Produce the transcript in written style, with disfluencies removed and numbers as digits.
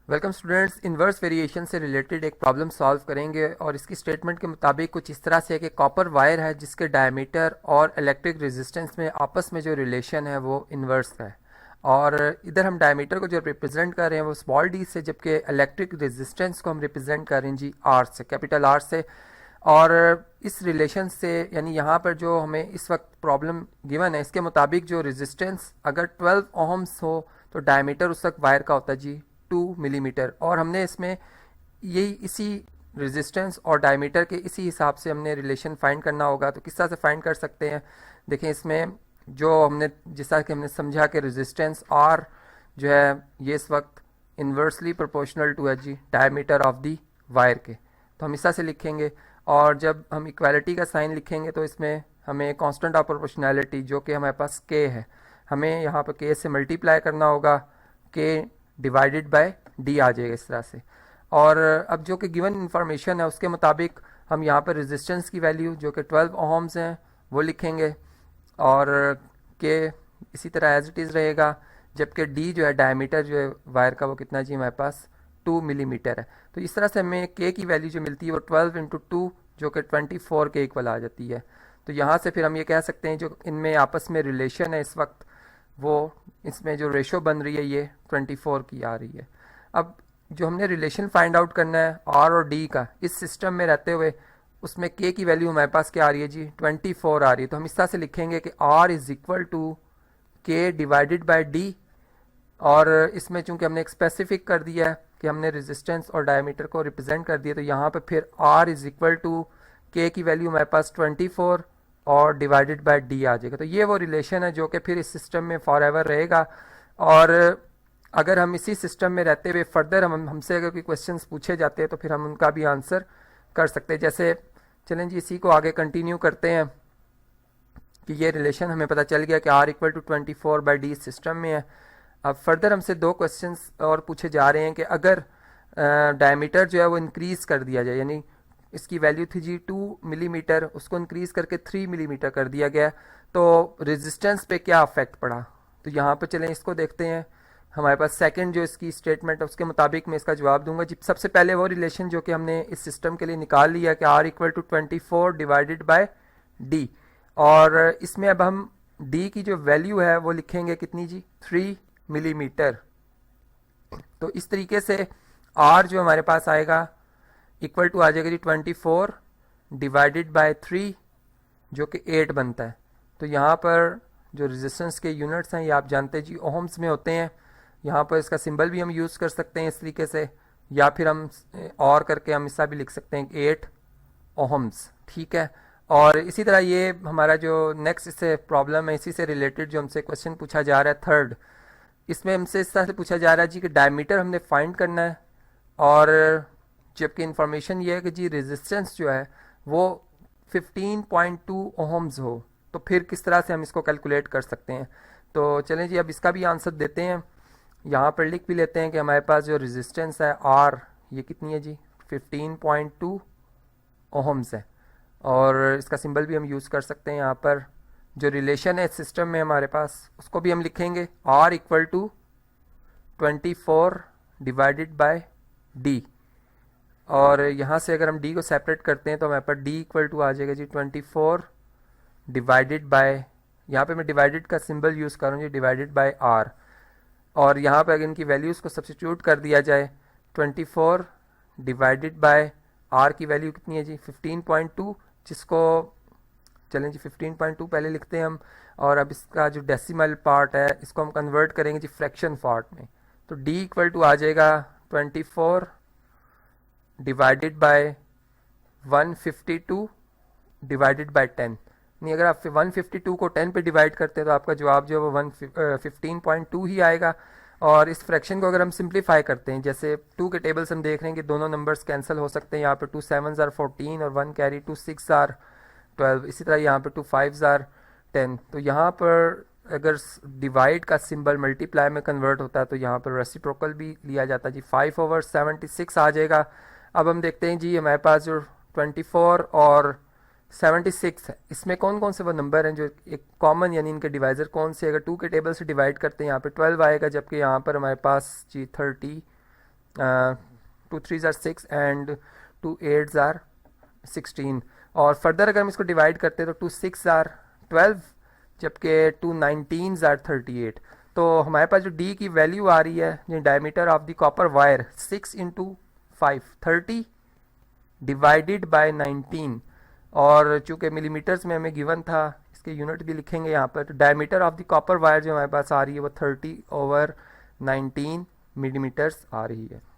Welcome students. Inverse variation से related एक problem solve करेंगे और इसकी स्टेटमेंट के मुताबिक कुछ इस तरह से है कि कॉपर वायर है जिसके डायमीटर और इलेक्ट्रिक रेजिस्टेंस में आपस में जो रिलेशन है वो इन्वर्स का है। और इधर हम डायमीटर को जो रिप्रेजेंट कर रहे हैं वो स्मॉल डी से, जबकि इलेक्ट्रिक रेजिस्टेंस को हम रिप्रेजेंट कर रहे हैं जी आर से, कैपिटल आर से। और इस रिलेशन से यानी यहाँ पर जो हमें इस वक्त प्रॉब्लम गिवन है इसके मुताबिक जो रेजिस्टेंस अगर 12 ओहम्स हो तो डायमीटर उस वक्त वायर का होता है जी 2 मिलीमीटर। और हमने इसमें यही इसी रेजिस्टेंस और डायमीटर के इसी हिसाब से हमने रिलेशन फाइंड करना होगा। तो किस तरह से फाइंड कर सकते हैं, देखें इसमें जो हमने जिस तरह कि हमने समझा कि रेजिस्टेंस आर जो है ये इस वक्त इन्वर्सली प्रोपोर्शनल टू है जी डायमीटर ऑफ दी वायर के, तो हम इस तरह से लिखेंगे। और जब हम इक्वालिटी का साइन लिखेंगे तो इसमें हमें कांस्टेंट ऑफ प्रोपोर्शनैलिटी जो कि हमारे पास के है, हमें यहाँ पर के से मल्टीप्लाई करना होगा, के डिवाइडेड बाय डी आ जाएगा इस तरह से। और अब जो कि गिवन इंफॉर्मेशन है उसके मुताबिक हम यहाँ पर रेजिस्टेंस की वैल्यू जो कि 12 ओहम्स हैं वो लिखेंगे और के इसी तरह एज इट इज़ रहेगा, जबकि डी जो है डायमीटर जो है वायर का वो कितना जी हमारे पास 2 मिलीमीटर है। तो इस तरह से हमें के की वैल्यू जो मिलती है वो 12 इंटू 2 जो कि 24 के इक्वल आ जाती है। तो यहाँ से फिर हम ये कह सकते हैं जो इनमें आपस में रिलेशन है इस वक्त वो इसमें जो रेशो बन रही है ये 24 की आ रही है। अब जो हमने रिलेशन फाइंड आउट करना है आर और डी का इस सिस्टम में रहते हुए, उसमें के की वैल्यू हमारे पास क्या आ रही है जी 24 आ रही है। तो हम इस तरह से लिखेंगे कि आर इज इक्वल टू के डिवाइडेड बाय डी। और इसमें चूंकि हमने एक स्पेसिफिक कर दिया है कि हमने रेजिस्टेंस और डायमीटर को रिप्रेजेंट कर दिया, तो यहाँ पे फिर आर इज इक्वल टू के की वैल्यू हमारे पास 24 और डिवाइडेड बाय डी आ जाएगा। तो ये वो रिलेशन है जो कि फिर इस सिस्टम में फॉर एवर रहेगा। और अगर हम इसी सिस्टम में रहते हुए फर्दर हमसे अगर कोई क्वेश्चंस पूछे जाते हैं तो फिर हम उनका भी आंसर कर सकते हैं। जैसे चलें जी इसी को आगे कंटिन्यू करते हैं कि ये रिलेशन हमें पता चल गया कि R equal to 24 by D system में है। अब फर्दर हमसे दो क्वेश्चंस और पूछे जा रहे हैं कि अगर डायमीटर जो है वो इंक्रीज़ कर दिया जाए, यानी इसकी वैल्यू थी जी 2 मिलीमीटर, उसको इंक्रीज़ करके 3 मिलीमीटर कर दिया गया, तो रेजिस्टेंस पे क्या अफेक्ट पड़ा। तो यहाँ पर चलें इसको देखते हैं। हमारे पास सेकंड जो इसकी स्टेटमेंट है उसके मुताबिक मैं इसका जवाब दूंगा जी। सबसे पहले वो रिलेशन जो कि हमने इस सिस्टम के लिए निकाल लिया कि R equal to 24 divided by D. और इसमें अब हम डी की जो वैल्यू है वो लिखेंगे कितनी जी 3 मिलीमीटर। तो इस तरीके से आर जो हमारे पास आएगा इक्वल टू आ जाएगा जी 24 डिवाइडेड बाय 3 जो कि 8 बनता है। तो यहाँ पर जो रेजिस्टेंस के यूनिट्स हैं ये आप जानते हैं जी ओहम्स में होते हैं। यहाँ पर इसका सिंबल भी हम यूज़ कर सकते हैं इस तरीके से, या फिर हम और करके हम इसका भी लिख सकते हैं 8 ओहम्स, ठीक है। और इसी तरह ये हमारा जो नेक्स्ट इससे प्रॉब्लम है इसी से रिलेटेड जो हमसे क्वेश्चन पूछा जा रहा है थर्ड, इसमें हमसे इस तरह से पूछा जा रहा है जी कि डायमीटर हमने फाइंड करना है और जबकि इंफॉर्मेशन ये है कि जी रेजिस्टेंस जो है वो 15.2 ओहम्स हो, तो फिर किस तरह से हम इसको कैलकुलेट कर सकते हैं। तो चलें जी अब इसका भी आंसर देते हैं। यहाँ पर लिख भी लेते हैं कि हमारे पास जो रेजिस्टेंस है आर ये कितनी है जी 15.2 ओहम्स है। और इसका सिंबल भी हम यूज़ कर सकते हैं। यहाँ पर जो रिलेशन है सिस्टम में हमारे पास उसको भी हम लिखेंगे R equal to 24 divided by D. और यहाँ से अगर हम डी को सेपरेट करते हैं तो हमारे पास डी इक्वल टू आ जाएगा जी 24 डिवाइडेड बाय, यहाँ पे मैं डिवाइडेड का सिंबल यूज़ करूँ जी डिवाइडेड बाय आर। और यहाँ पे अगर इनकी वैल्यूज़ को सब्सिट्यूट कर दिया जाए 24 डिवाइडेड बाय आर की वैल्यू कितनी है जी 15.2, जिसको चलें जी 15.2 पहले लिखते हैं हम। और अब इसका जो डेसिमल पार्ट है इसको हम कन्वर्ट करेंगे जी फ्रैक्शन पार्ट में। तो डी इक्वल टू आ जाएगा 24 डिवाइडेड बाय 152 डिवाइडेड बाय 10। नहीं, अगर आप 152 को 10 पे डिवाइड करते हैं तो आपका जवाब जो है वो 15.2 ही आएगा। और इस फ्रैक्शन को अगर हम सिंप्लीफाई करते हैं, जैसे 2 के टेबल्स हम देख रहे हैं कि दोनों नंबर्स कैंसिल हो सकते हैं। यहाँ पे 2 7s आर 14 और 1 कैरी 2 6 आर 12। इसी तरह यहाँ पे 2 5s आर 10। तो यहाँ पर अगर डिवाइड का सिंबल मल्टीप्लाई में कन्वर्ट होता है तो यहाँ पर रेसिप्रोकल भी लिया जाता है जी 5/76 आ जाएगा। अब हम देखते हैं जी हमारे पास जो 24 और 76 है इसमें कौन कौन से वो नंबर हैं जो एक कॉमन, यानी इनके डिवाइज़र कौन से। अगर 2 के टेबल से डिवाइड करते हैं यहाँ पे 12 आएगा, जबकि यहाँ पर हमारे पास जी 2 3s are 6 and 2 8s are 16। और फर्दर अगर हम इसको डिवाइड करते हैं तो 2 6 आर 12, जबकि 2 19s आर 38। तो हमारे पास जो डी की वैल्यू आ रही है, जो diameter of the copper wire 6 into 5 30 divided by 19, और चूँकि मिलीमीटर्स में हमें गिवन था, इसके यूनिट भी लिखेंगे यहाँ पर। तो diameter of the copper wire जो हमारे पास आ रही है वो 30/19 मिलीमीटर्स आ रही है।